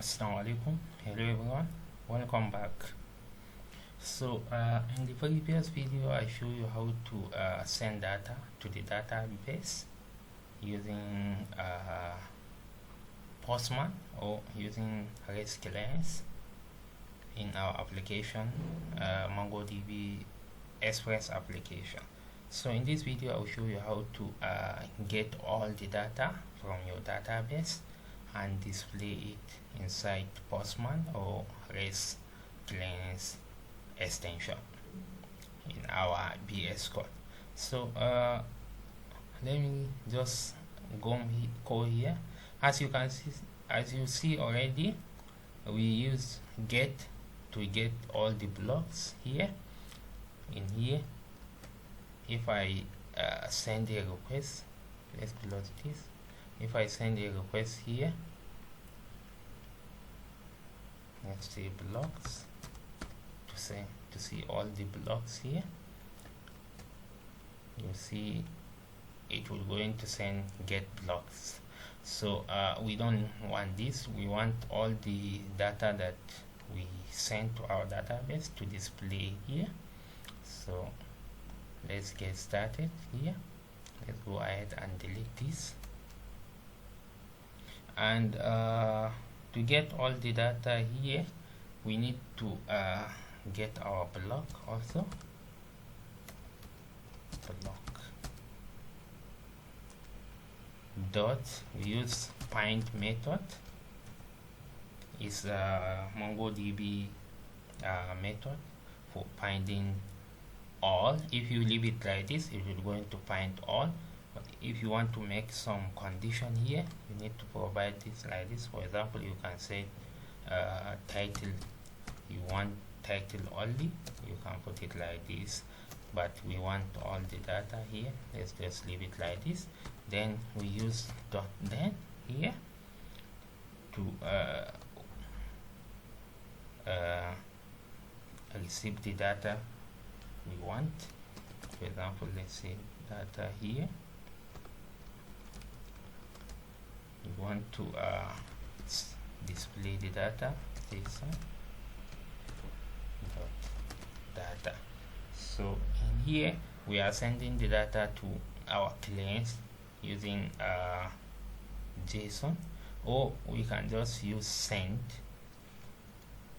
Assalamu alaikum. Hello everyone, welcome back. So in the previous video I show you how to send data to the database using Postman or using REST clients in our application, MongoDB Express application. So in this video I will show you how to get all the data from your database and display it inside Postman or REST clients extension in our BS code. So let me just go here. As you see already, we use get to get all the blocks here. In here, if I send a request, let's close this. If I send a request here, let's say blocks, to see all the blocks here, you see it will going to send get blocks. So we don't want this. We want all the data that we send to our database to display here. So let's get started here. Let's go ahead and delete this. And to get all the data here, we need to get our block also. Block dot, we use find method, is MongoDB method for finding all. If you leave it like this, it will going to find all. But if you want to make some condition here, you need to provide this like this. For example, you can say title, you want title only, you can put it like this, but we want all the data here. Let's just leave it like this. Then we use dot then here to receive the data we want. For example, let's say data here. We want to display the data, this data. So in here we are sending the data to our clients using JSON, or we can just use send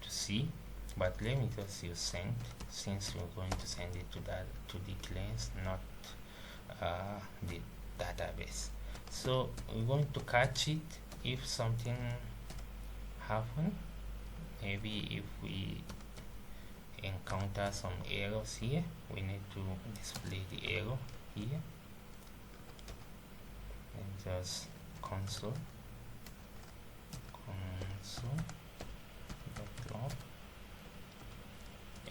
to see, but let me just use send since we're going to send it to the clients, not the database. So we're going to catch it if something happen. Maybe if we encounter some errors here, we need to display the error here, and just console log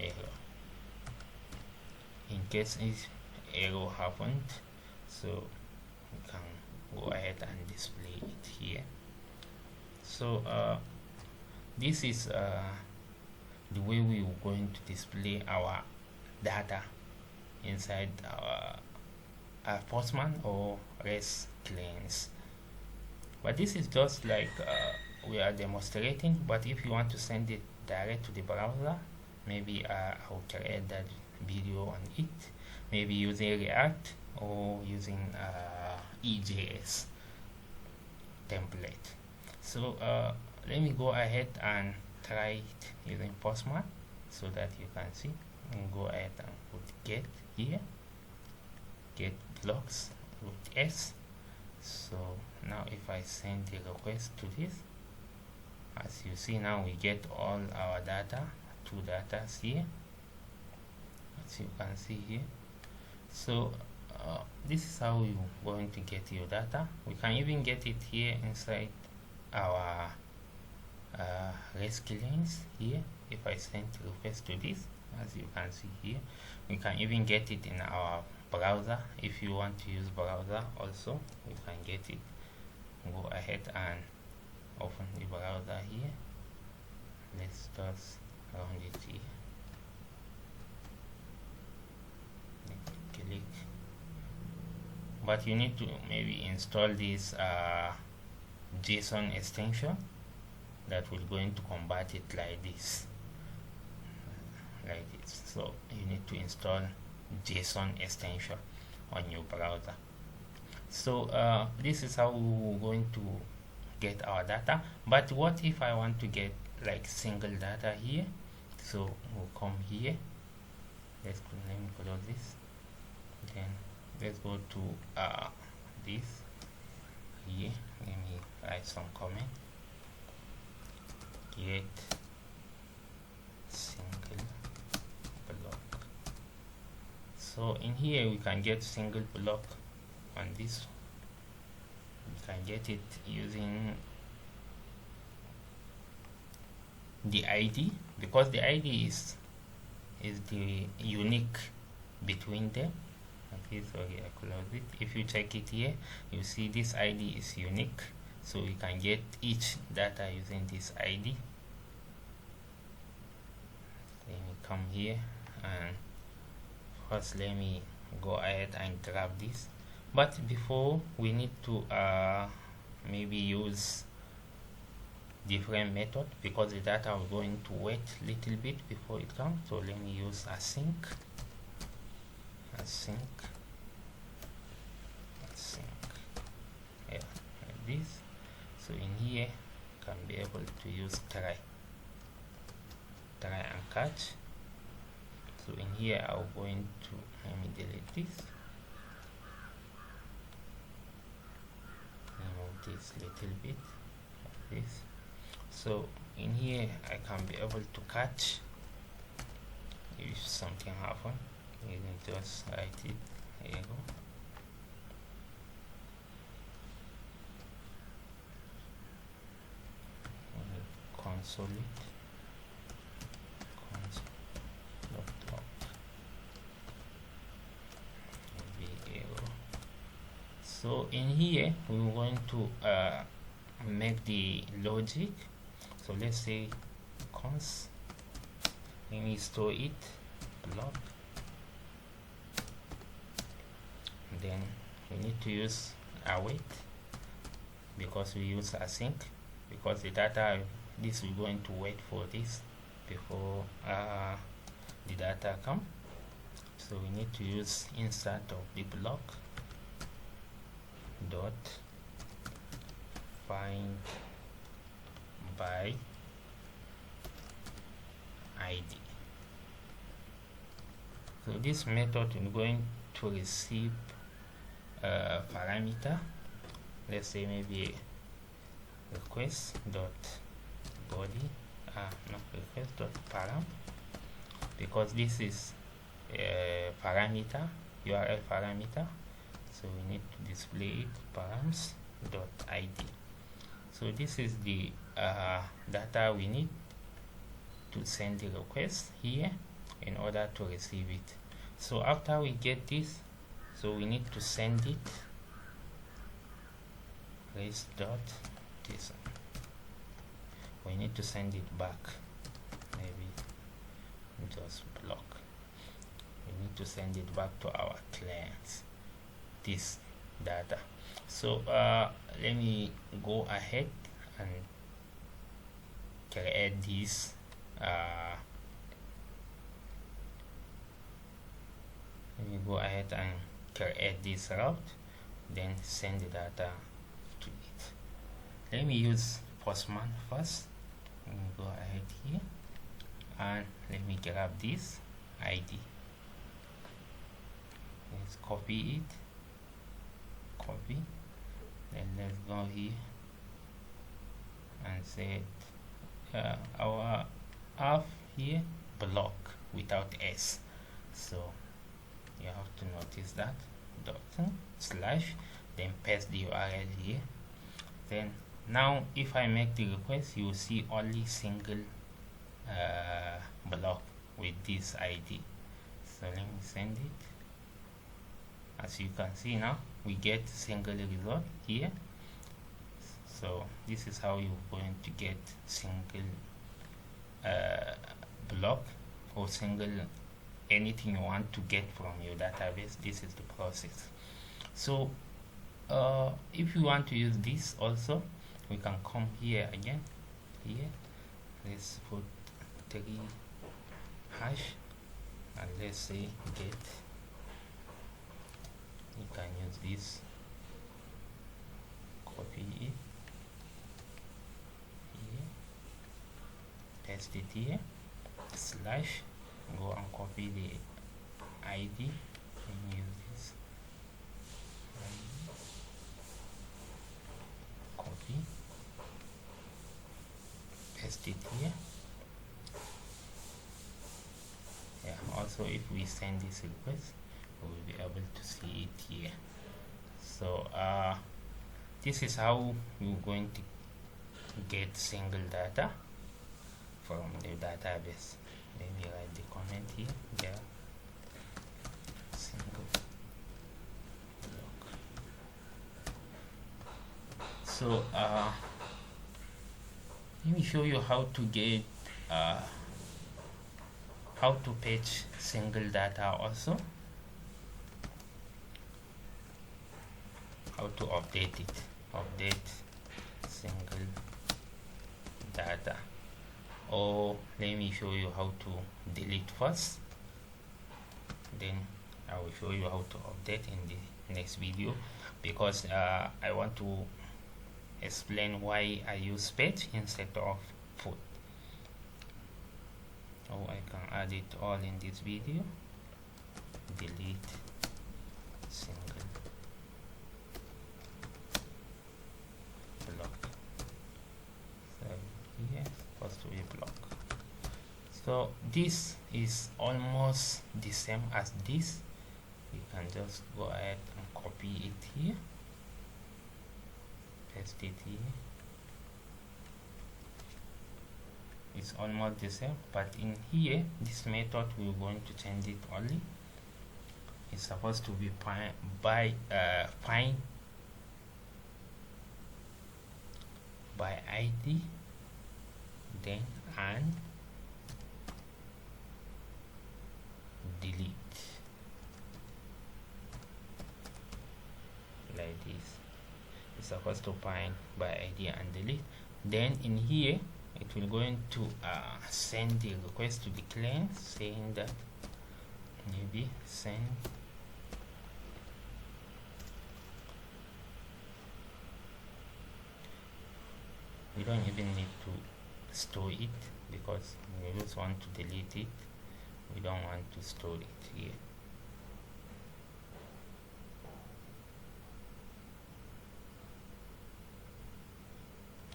error in case if error happened, so we can go ahead and display it here. So this is the way we are going to display our data inside our Postman or REST clients. But this is just like we are demonstrating. But if you want to send it direct to the browser, maybe I will create that video on it, maybe using React or using EJS template. So let me go ahead and try it using Postman so that you can see. And go ahead and put get here, get blocks with S. So now if I send the request to this, as you see now we get all our data, two data here, as you can see here. So this is how you're going to get your data. We can even get it here inside our REST clients here. If I send request to this, as you can see here, we can even get it in our browser. If you want to use browser also, you can get it. Go ahead and open the browser here. Let's just run it here. Click. But you need to maybe install this JSON extension that will going to convert it like this. So you need to install JSON extension on your browser. So this is how we're going to get our data. But what if I want to get like single data here? So we'll come here, let me close this, then let's go to this here. Let me write some comment, get single block. So in here we can get single block on this. We can get it using the ID, because the ID is the unique between them. Okay, so here I close it. If you check it here, you see this ID is unique, so you can get each data using this ID. Let me come here, and first let me go ahead and grab this. But before, we need to maybe use different method, because the data is going to wait a little bit before it comes. So let me use async, yeah, like this. So in here can be able to use try and catch. So in here I'm going to, let me delete this, remove this little bit like this. So in here I can be able to catch if something happen. You can just write it, there you go. Console it, console.log, so in here we're going to make the logic. So let's say cons, let me store it, block, then we need to use await, because we use async, because the data, this we're going to wait for this before the data come. So we need to use insert of the block dot find by ID. So this method is going to receive a parameter. Let's say maybe request dot body, not request dot param, because this is a parameter, URL parameter. So we need to display it params dot ID. So this is the data we need to send the request here in order to receive it. So after we get this, so we need to send it REST dot this. We need to send it back, maybe just block. We need to send it back to our clients, this data. So let me go ahead and create this let me go ahead and create this route, then send the data to it. Let me use Postman first. Let me go ahead here and let me grab this ID. Let's copy it, then let's go here and say our app here block without S. So you have to notice that dot slash, then paste the URL here. Then now if I make the request, you will see only single block with this ID. So let me send it. As you can see now, we get single result here. So this is how you're going to get single block or single anything you want to get from your database. This is the process. So if you want to use this also, we can come here again here. Let's put 3 hash, and let's say get. You can use this, copy it here, paste it here, slash, go and copy the ID and use this ID, copy, paste it here. Yeah, also if we send this request, we will be able to see it here. So this is how you're going to get single data from the database. Let me write the comment here. Yeah, single block. So let me show you how to get how to fetch single data, also how to update it, update single data. Or let me show you how to delete first, then I will show you how to update in the next video, because I want to explain why I use page instead of foot. Oh, I can add it all in this video. Delete single block. So here, first we block. So this is almost the same as this. You can just go ahead and copy it here, paste it here. It's almost the same, but in here, this method we're going to change it only. It's supposed to be find by ID, then and delete, like this. It's supposed to find by ID and delete. Then in here, it will going to send the request to the client, saying that maybe send we don't even need to store it, because we just want to delete it. We don't want to store it here.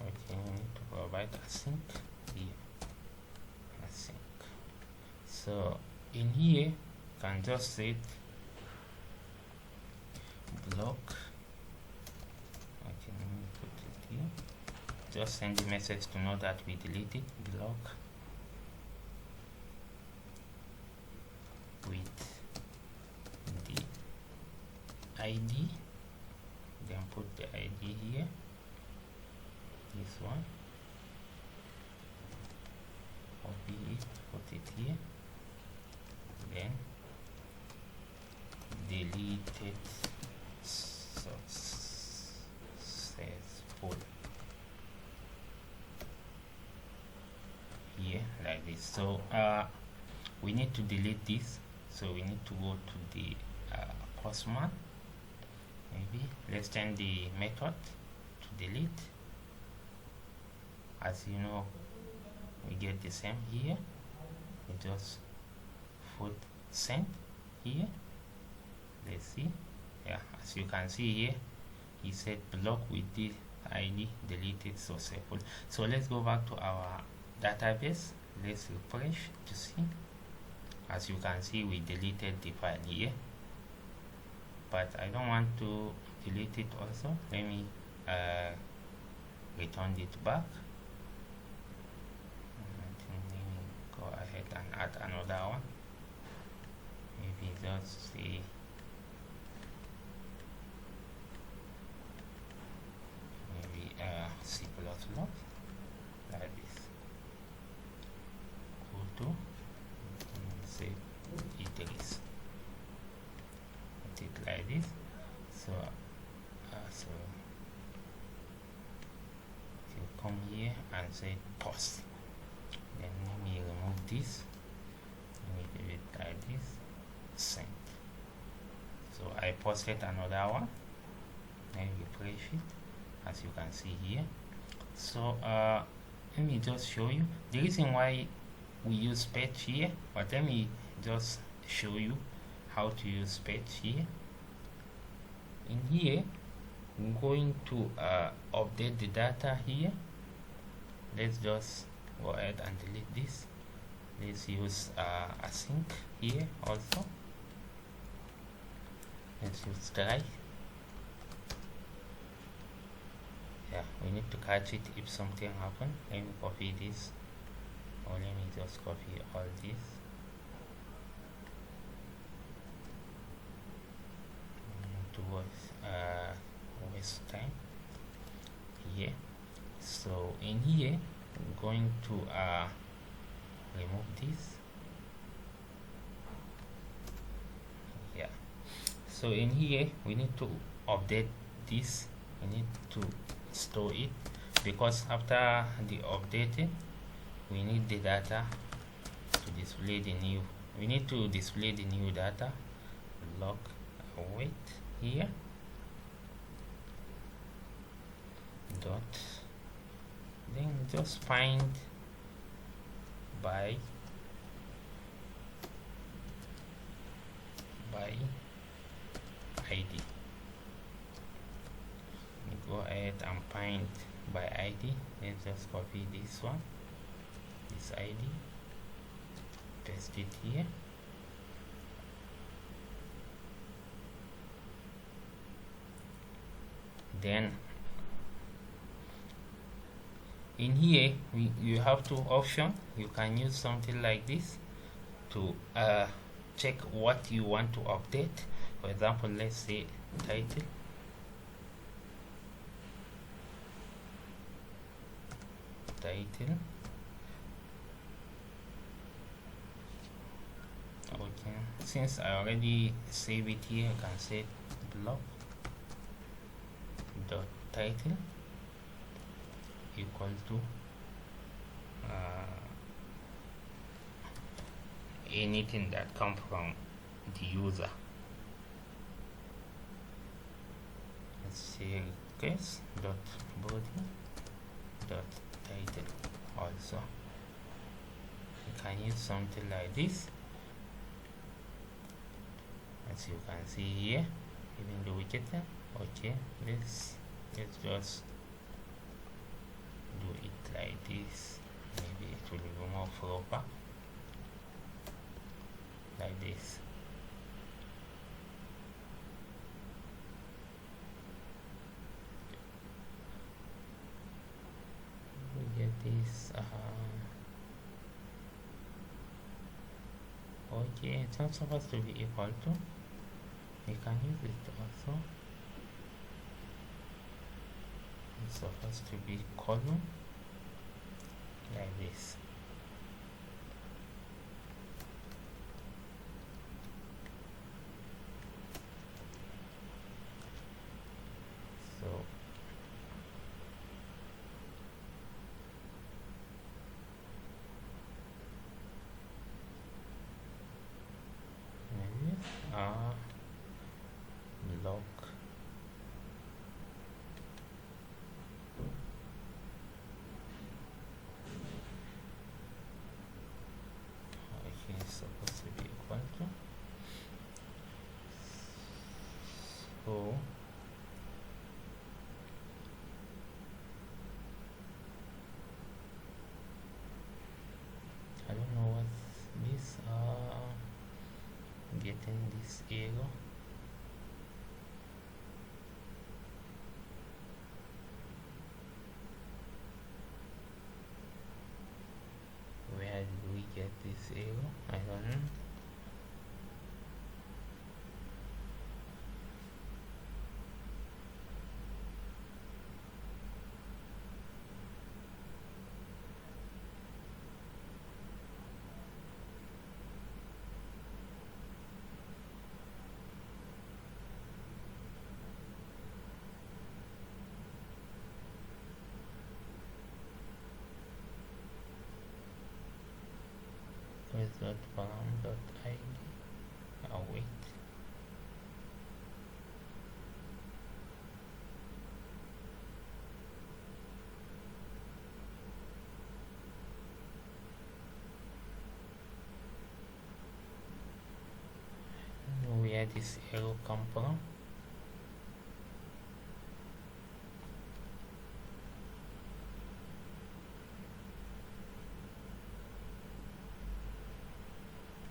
Okay, we need to provide async here, async. So in here, you can just set block. Okay, let me put it here. Just send the message to know that we deleted block with the ID, then put the ID here, this one, copy it, put it here, then delete it successful here, like this. So we need to delete this, so we need to go to the Postman. Maybe let's change the method to delete. As you know, we get the same here. We just put send here. Let's see. Yeah, as you can see here, he said block with the ID deleted successful. So let's go back to our database. Let's refresh to see. As you can see, we deleted the file here, but I don't want to delete it also. Let me return it back. Let me go ahead and add another one. Maybe just say maybe C++, like this. Go to say it is. Put it like this. So so you come here and can say post. Then let me remove this, let me give it like this, send. So I posted another one, and refresh it, as you can see here. So let me just show you the reason why we use page here, but let me just show you how to use page here. In here, I'm going to update the data here. Let's just go ahead and delete this. Let's use async here also. Let's use try. Yeah, we need to catch it if something happens. Let me copy this, or let me just copy all this. To waste time here. So in here, I'm going to remove this. Yeah. So in here, we need to update this. We need to store it, because after the updating, we need the data to display the new. We need to display the new data. Log await here. Dot. Then just find by ID. Go ahead and find by ID. Let's just copy this one, this ID, paste it here. Then in here you have two options. You can use something like this to check what you want to update. For example, let's say title. Okay, since I already save it here, I can say blog dot title equal to anything that come from the user. Let's say request dot body dot title. Also, you can use something like this, as you can see here, even the widget. Okay, let's just do it like this. Maybe it will be more proper, like this. We get this. Okay, it's not supposed to be equal to. We can use it also. It's supposed to be column, like this. So maybe log supposed to be equal to. So I don't know what this getting this error. Where did we get this error? I don't know. Nodejs.param.id. Oh wait. Where this error come from?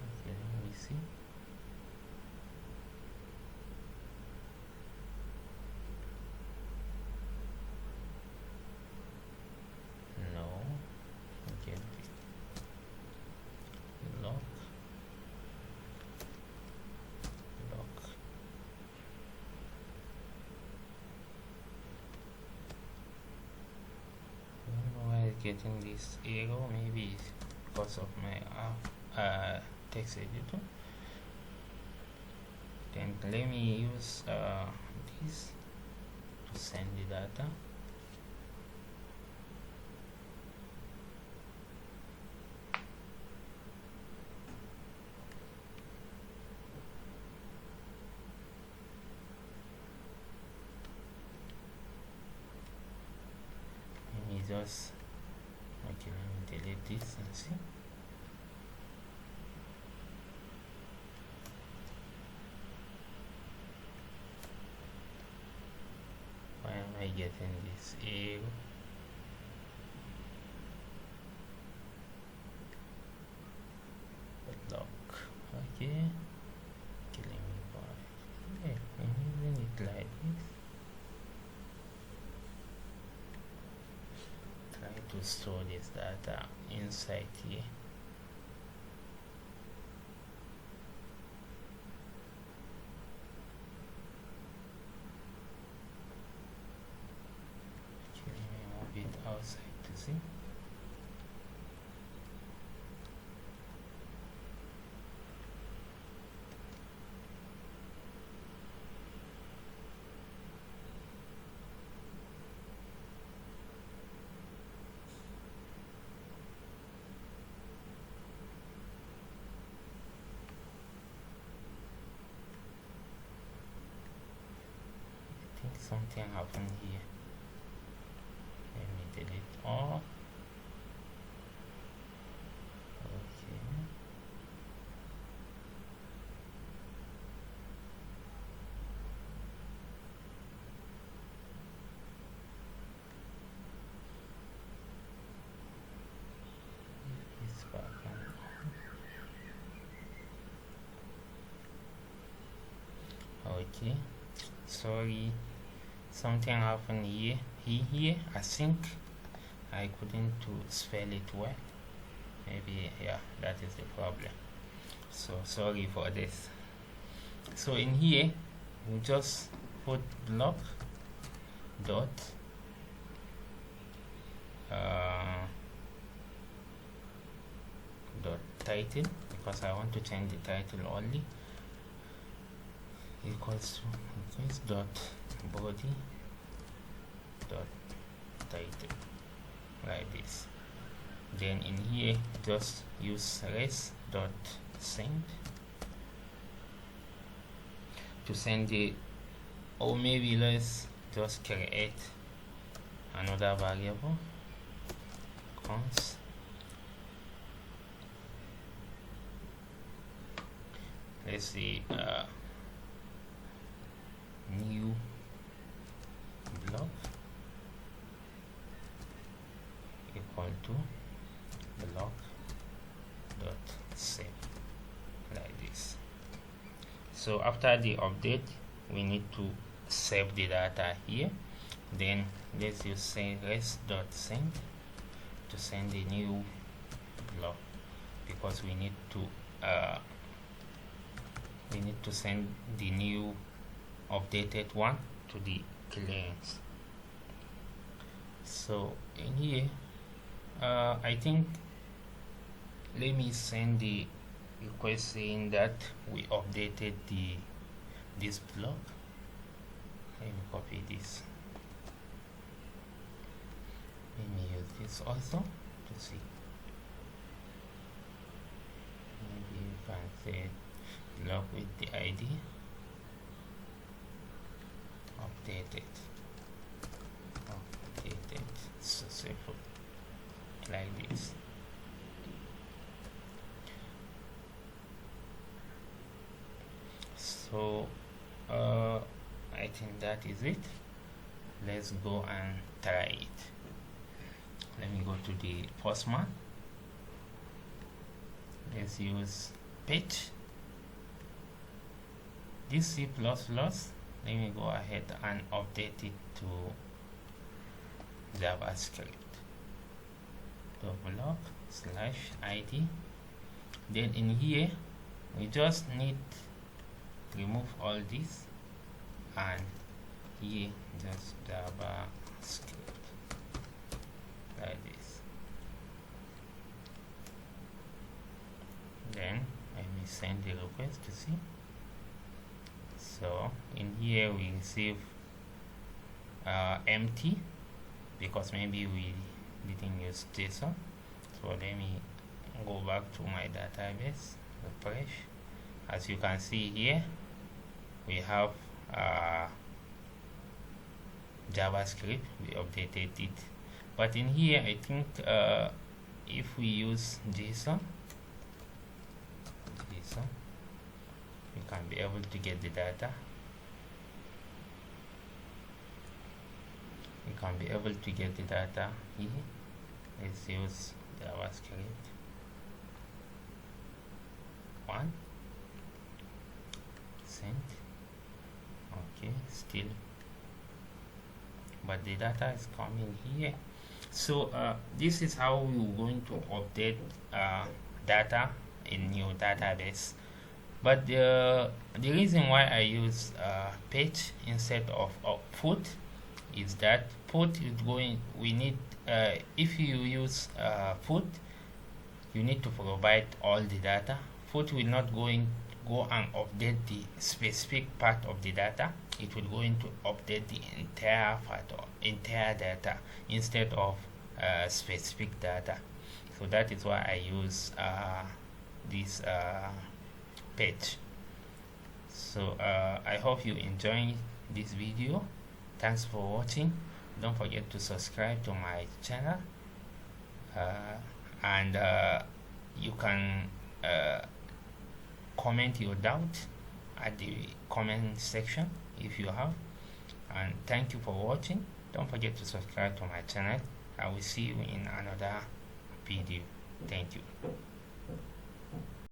Okay, let me see. No. Okay. Lock. Getting this error, maybe it's because of my text editor. Then let me use this to send the data. Let me just okay, let me delete this and see. Why am I getting this error? Lock. Okay. Okay, let me go. Okay, I'm using it like this. To store this data inside here. Okay, let me move it outside to see. Something happened here. Let me delete all. Okay. It's back on. Okay. Sorry. Something happened here. I think I couldn't to spell it well. Maybe yeah, that is the problem. So sorry for this. So in here we just put block dot dot title, because I want to change the title only, equals to this dot body dot title, like this. Then in here just use res dot send to send it, or maybe let's just create another variable const let's see new block equal to block dot save, like this. So after the update we need to save the data here. Then let's use say res dot send to send the new block, because we need to send the new updated one to the clients. So in here I think let me send the request saying that we updated this block. Let me copy this. Let me use this also to see. can say log with the ID updated successful, like this. So I think that is it. Let's go and try it. Let me go to the Postman. Let's use page. This C++, let me go ahead and update it to JavaScript. /ID. Then in here we just need to remove all this, and here just JavaScript, like this. Then let me send the request to see. So in here we receive empty, because maybe we didn't use JSON. So let me go back to my database, refresh. As you can see here, we have JavaScript. We updated it, but in here I think if we use JSON, we can be able to get the data. We can be able to get the data here. Let's use JavaScript 1 send. Okay, still, but the data is coming here. So this is how we're going to update data in your database. But the reason why I use page instead of foot is that foot is going, we need, if you use foot, you need to provide all the data. Foot will not go and update the specific part of the data. It will going to update the entire part or entire data instead of specific data. So that is why I use this page. So I hope you enjoy this video. Thanks for watching. Don't forget to subscribe to my channel, and you can comment your doubt at the comment section if you have. And thank you for watching. Don't forget to subscribe to my channel. I will see you in another video. Thank you.